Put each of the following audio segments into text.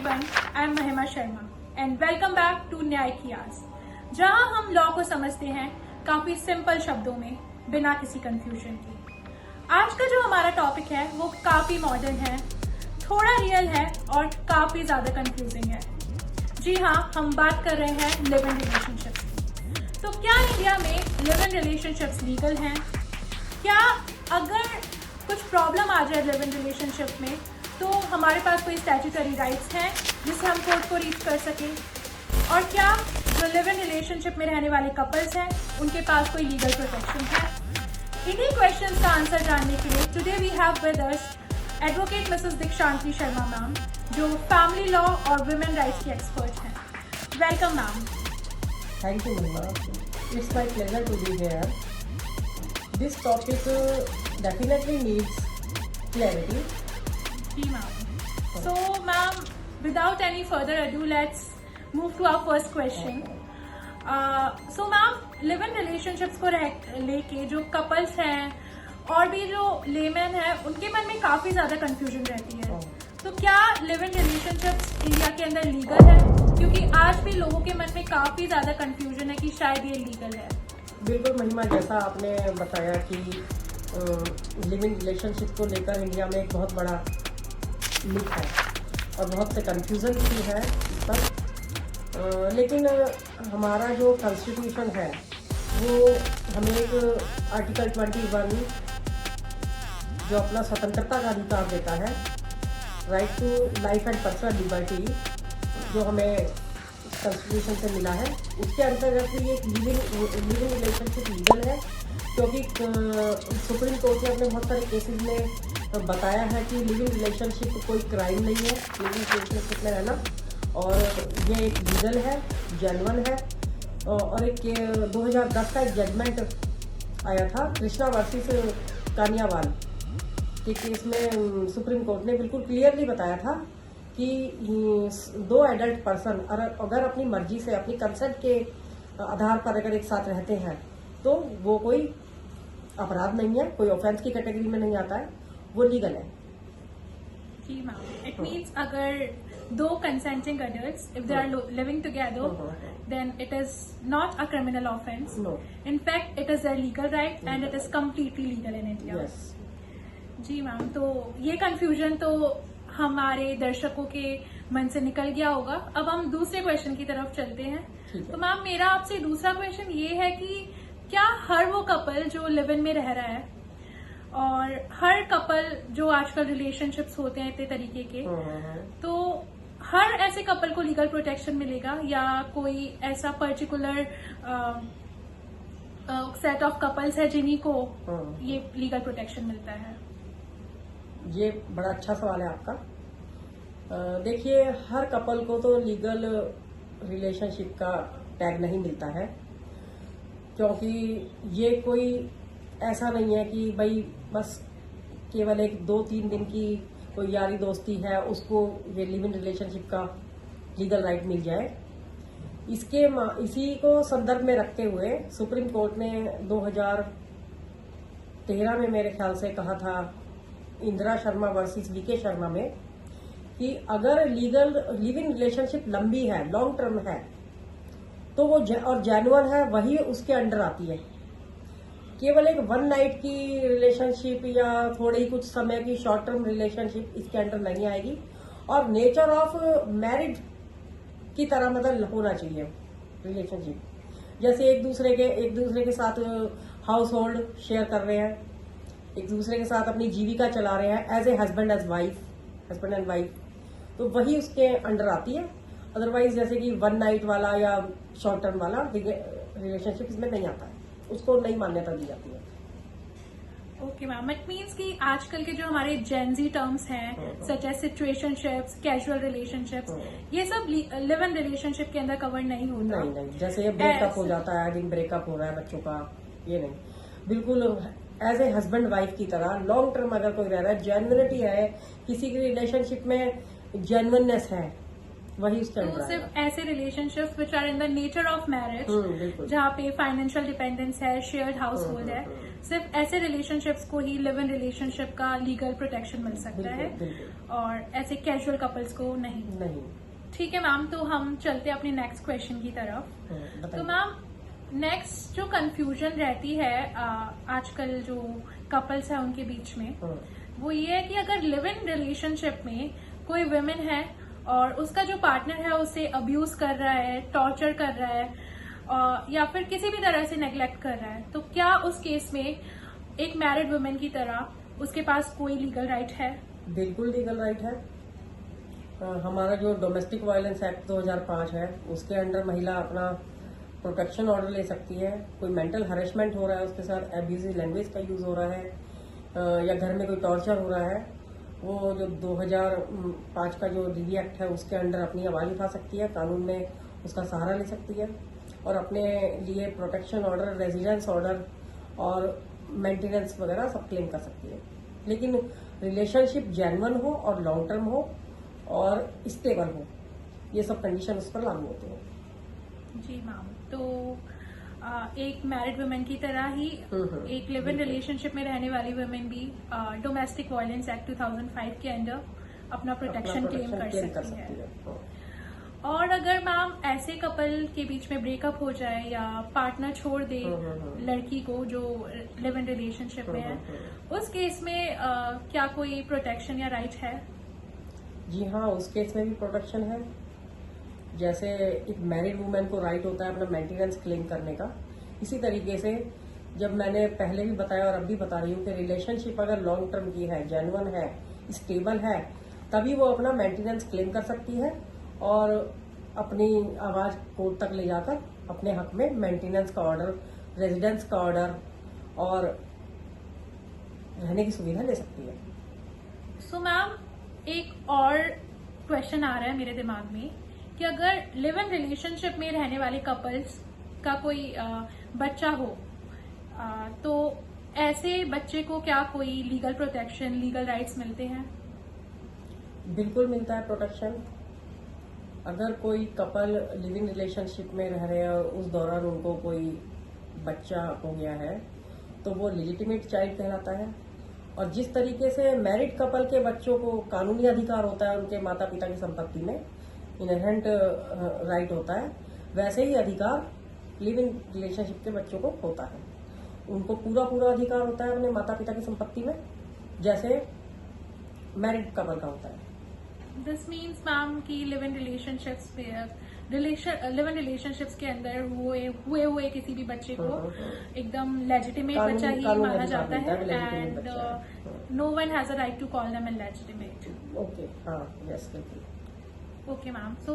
everyone, I am Mahima Sharma and welcome back to न्याय की आस, जहां हम लॉ को समझते हैं काफी सिंपल शब्दों में बिना किसी कंफ्यूजन के। आज का जो हमारा टॉपिक है वो काफी मॉडर्न है, थोड़ा रियल है और काफी ज्यादा कंफ्यूजिंग है। जी हाँ, हम बात कर रहे हैं लिव इन रिलेशनशिप्स की। तो क्या इंडिया में लिव इन रिलेशनशिप्स लीगल हैं? क्या अगर कुछ प्रॉब्लम आ जाए लिव इन रिलेशनशिप में तो हमारे पास कोई स्टैट्यूटरी राइट्स हैं जिससे हम कोर्ट को रीच कर सकें? और क्या जो लिव इन रिलेशनशिप में रहने वाले कपल्स हैं उनके पास कोई लीगल प्रोटेक्शन है? इन्हीं क्वेश्चंस का आंसर जानने के लिए today we have with us advocate Mrs Dikshanti Sharma ma'am, जो फैमिली लॉ और वुमेन राइट्स की एक्सपर्ट हैं। Welcome ma'am. Thank you, Mahima. It's my pleasure to be here. This topic definitely needs clarity. जी ma'am. So ma'am, without any further ado, let's move to our first question. So ma'am, live in relationships को लेके जो couples हैं और भी जो layman है उनके मन में काफी ज्यादा कंफ्यूजन रहती है। तो क्या लिव इन रिलेशनशिप्स इंडिया के अंदर लीगल है? क्योंकि आज भी लोगों के मन में काफी ज्यादा कंफ्यूजन है कि शायद ये लीगल है। बिल्कुल महिमा, जैसा आपने बताया कि लिव इन रिलेशनशिप को लेकर इंडिया में एक बहुत बड़ा मिथ है और बहुत से कंफ्यूजन भी है इस पर। लेकिन हमारा जो कॉन्स्टिट्यूशन है वो हमें एक आर्टिकल 21 जो अपना स्वतंत्रता का अधिकार देता है, right to life and personal liberty, जो हमें कॉन्स्टिट्यूशन से मिला है, उसके अंतर्गत भी एक लिविंग रिलेशनशिप लीगल है। क्योंकि सुप्रीम कोर्ट ने अपने बहुत सारे केसेस में बताया है कि लिविंग रिलेशनशिप कोई क्राइम नहीं है, लिविंग रिलेशनशिप में रहना, और ये एक लीगल है, जेन्युइन है। और एक 2010 का एक जजमेंट आया था कृष्णा वर्सेस कानियावाल के केस में सुप्रीम कोर्ट ने बिल्कुल क्लियरली बताया था कि दो एडल्ट पर्सन अगर अपनी मर्जी से, अपनी कंसेंट के आधार पर अगर एक साथ रहते हैं तो वो कोई अपराध नहीं है, कोई ऑफेंस की कैटेगरी में नहीं आता है, वो लीगल है। जी मैम, इट मीन्स अगर दो consenting adults, if they are living together, then it is not a criminal offense. No. In fact, it is their legal right and it is completely legal in India. Yes. जी ma'am, तो ये confusion तो हमारे दर्शकों के मन से निकल गया होगा। अब हम दूसरे क्वेश्चन की तरफ चलते हैं। तो मैम, मेरा आपसे दूसरा क्वेश्चन ये है कि क्या हर वो कपल जो लिव इन में रह रहा है और हर कपल जो आजकल रिलेशनशिप्स होते हैं इतने तरीके के, तो हर ऐसे कपल को लीगल प्रोटेक्शन मिलेगा या कोई ऐसा पर्टिकुलर सेट ऑफ कपल्स है जिन्हीं को ये लीगल प्रोटेक्शन मिलता है? ये बड़ा अच्छा सवाल है आपका। देखिए, हर कपल को तो लीगल रिलेशनशिप का टैग नहीं मिलता है, क्योंकि ये कोई ऐसा नहीं है कि भाई बस केवल एक 2-3 दिन की कोई यारी दोस्ती है उसको ये लिव इन रिलेशनशिप का लीगल राइट मिल जाए। इसी को संदर्भ में रखते हुए सुप्रीम कोर्ट ने 2013 में मेरे ख्याल से कहा था, इंदिरा शर्मा वर्सेस वीके शर्मा में, कि अगर लिव इन रिलेशनशिप लंबी है, लॉन्ग टर्म है, तो वो और जेन्युइन है, वही उसके अंडर आती है। केवल एक 1 नाइट की रिलेशनशिप या थोड़े ही कुछ समय की शॉर्ट टर्म रिलेशनशिप इसके अंडर नहीं आएगी। और नेचर ऑफ मैरिड की तरह मतलब होना चाहिए रिलेशनशिप, जैसे एक दूसरे के साथ हाउस होल्ड शेयर कर रहे हैं, एक दूसरे के साथ अपनी जीविका चला रहे हैं as a husband and wife, तो वही उसके अंडर आती है। अदरवाइज जैसे कि 1 नाइट वाला या शॉर्ट टर्म वाला रिलेशनशिप इसमें नहीं आता है, उसको नई मान्यता दी जाती है। ओके मैम, इट मीन्स कि आजकल के जो हमारे जेनजी टर्म्स हैं such as situationships, casual relationships, ये सब लिव इन रिलेशनशिप के अंदर कवर नहीं होता। नहीं, जैसे ये ब्रेकअप हो जाता है, ब्रेकअप हो रहा है बच्चों का, ये नहीं, बिल्कुल एज ए हस्बैंड वाइफ की तरह लॉन्ग टर्म अगर कोई रह रहा है, जेन्युइनिटी है, किसी की रिलेशनशिप में जेन्युइननेस है, वही तो स्टैंड सिर्फ ऐसे relationships which are in the nature of marriage, बिल्कुल। जहाँ पे फाइनेंशियल डिपेंडेंस है, शेयर्ड हाउस होल्ड है, सिर्फ ऐसे रिलेशनशिप्स को ही लिव इन रिलेशनशिप का लीगल प्रोटेक्शन मिल सकता है, बिल्कुल। और ऐसे कैजुअल कपल्स को नहीं। नहीं। ठीक है मैम, तो हम चलते हैं अपने नेक्स्ट क्वेश्चन की तरफ। बताइए। तो मैम, नेक्स्ट जो कंफ्यूजन रहती है आजकल जो कपल्स है उनके बीच में, वो ये है कि अगर लिव इन रिलेशनशिप में कोई वुमेन है और उसका जो पार्टनर है उसे अब्यूज कर रहा है, टॉर्चर कर रहा है, या फिर किसी भी तरह से नेग्लेक्ट कर रहा है, तो क्या उस केस में एक मैरिड वुमेन की तरह उसके पास कोई लीगल राइट है? बिल्कुल लीगल राइट है। हमारा जो डोमेस्टिक वायलेंस एक्ट 2005 है, उसके अंडर महिला अपना प्रोटेक्शन ऑर्डर ले सकती है। कोई मेंटल हरेसमेंट हो रहा है, उसके साथ एब्यूजिव लैंग्वेज का यूज हो रहा है, या घर में कोई टॉर्चर हो रहा है, वो जो 2005 का जो डीवी एक्ट है उसके अंडर अपनी आवाज उठा सकती है, कानून में उसका सहारा ले सकती है, और अपने लिए प्रोटेक्शन ऑर्डर, रेजिडेंस ऑर्डर और मेंटेनेंस वगैरह सब क्लेम कर सकती है। लेकिन रिलेशनशिप जेन्युइन हो और लॉन्ग टर्म हो और स्टेबल हो, ये सब कंडीशन उस पर लागू होते हैं। जी मैम, तो एक मैरिड वुमेन की तरह ही एक लिव इन रिलेशनशिप में रहने वाली वुमेन भी डोमेस्टिक वायलेंस एक्ट 2005 के अंडर अपना प्रोटेक्शन क्लेम कर सकती है। और अगर मैम ऐसे कपल के बीच में ब्रेकअप हो जाए या पार्टनर छोड़ दे लड़की को जो लिव इन रिलेशनशिप में है, उस केस में क्या कोई प्रोटेक्शन या राइट है? जी हाँ, उस केस में भी प्रोटेक्शन है। जैसे एक मैरिड वुमेन को राइट होता है अपना मेंटेनेंस क्लेम करने का, इसी तरीके से जब मैंने पहले भी बताया और अब भी बता रही हूँ कि रिलेशनशिप अगर लॉन्ग टर्म की है, जेन्युइन है, स्टेबल है, तभी वो अपना मेंटेनेंस क्लेम कर सकती है और अपनी आवाज कोर्ट तक ले जाकर अपने हक में मेंटेनेंस का ऑर्डर, रेजिडेंस का ऑर्डर और रहने की सुविधा ले सकती है। सो मैम, एक और क्वेश्चन आ रहा है मेरे दिमाग में कि अगर लिव इन रिलेशनशिप में रहने वाले कपल्स का कोई बच्चा हो, तो ऐसे बच्चे को क्या कोई लीगल प्रोटेक्शन, लीगल राइट्स मिलते हैं? बिल्कुल मिलता है प्रोटेक्शन। अगर कोई कपल लिविंग रिलेशनशिप में रह रहे हैं और उस दौरान उनको कोई बच्चा हो गया है, तो वो लेजिटिमेट चाइल्ड कहलाता है। और जिस तरीके से मैरिड कपल के बच्चों को कानूनी अधिकार होता है उनके माता पिता की संपत्ति में, इनहेरेंट राइट होता है, वैसे ही अधिकार लिविंग रिलेशनशिप के बच्चों को होता है। उनको पूरा पूरा अधिकार होता है अपने माता पिता की संपत्ति में, जैसे मैरिड कपल का होता है। दिस मीन्स मैम कि लिव इन रिलेशनशिप्स के अंदर हुए किसी भी बच्चे को एकदम लेजिटिमेट बच्चा ही माना जाता है, and no one has a right to call them illegitimate. Okay, हाँ, यस, बिल्कुल। Okay ma'am, so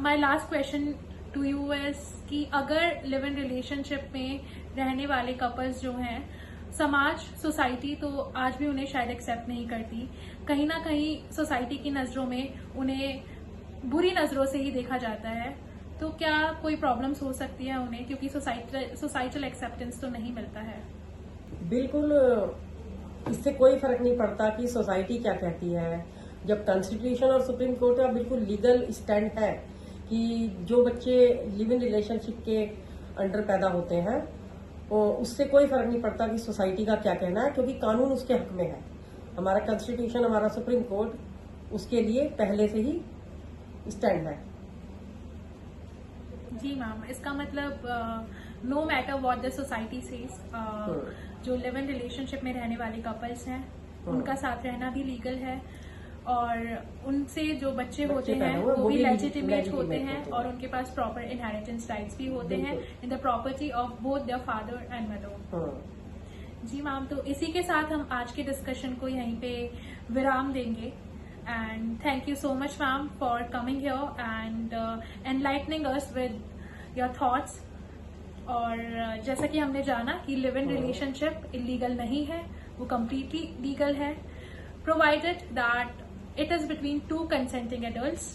my last question to you is कि अगर लिव इन रिलेशनशिप में रहने वाले कपल्स जो हैं, समाज, सोसाइटी तो आज भी उन्हें शायद एक्सेप्ट नहीं करती, कहीं ना कहीं सोसाइटी की नजरों में उन्हें बुरी नजरों से ही देखा जाता है, तो क्या कोई प्रॉब्लम्स हो सकती है उन्हें, क्योंकि सोसाइटल एक्सेप्टेंस तो नहीं मिलता है? बिल्कुल, इससे कोई फर्क नहीं पड़ता कि सोसाइटी क्या कहती है। जब कॉन्स्टिट्यूशन और सुप्रीम कोर्ट का बिल्कुल लीगल स्टैंड है कि जो बच्चे लिव इन रिलेशनशिप के अंडर पैदा होते हैं, उससे कोई फर्क नहीं पड़ता कि सोसाइटी का क्या कहना है, क्योंकि कानून उसके हक में है। हमारा कॉन्स्टिट्यूशन, हमारा सुप्रीम कोर्ट उसके लिए पहले से ही स्टैंड है। जी मैम, इसका मतलब no matter what the society says, जो लिव इन रिलेशनशिप में रहने वाले कपल्स हैं उनका साथ रहना भी लीगल है, और उनसे जो बच्चे होते हैं वो भी लेजिटिमेट होते हैं, और उनके पास प्रॉपर इनहेरिटेंस राइट्स भी होते हैं in the property of both their father and mother. जी मैम, तो इसी के साथ हम आज के डिस्कशन को यहीं पे विराम देंगे, and thank you so much ma'am for coming here and enlightening us with your thoughts. और जैसा कि हमने जाना कि लिव इन रिलेशनशिप इलीगल नहीं है, वो कम्प्लीटली लीगल है, provided that it is between two consenting adults,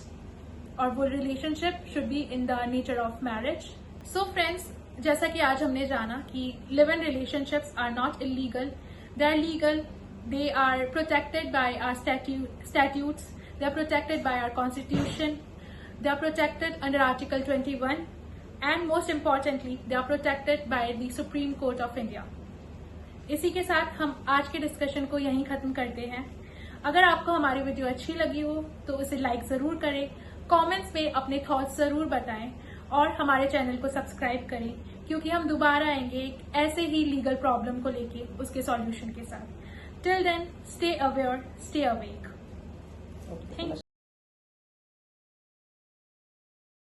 और वो relationship should be in the nature of marriage. So friends, जैसा कि आज हमने जाना कि live-in relationships are not illegal, they are legal, they are protected by our statutes, they are protected by our constitution, they are protected under Article 21, and most importantly, they are protected by the Supreme Court of India. इसी के साथ हम आज के discussion को यहीं खत्म करते हैं। अगर आपको हमारी वीडियो अच्छी लगी हो तो उसे लाइक जरूर करें, कमेंट्स में अपने थॉट्स जरूर बताएं और हमारे चैनल को सब्सक्राइब करें, क्योंकि हम दोबारा आएंगे एक ऐसे ही लीगल प्रॉब्लम को लेके उसके सॉल्यूशन के साथ। Till then, stay aware, stay awake. Thank you.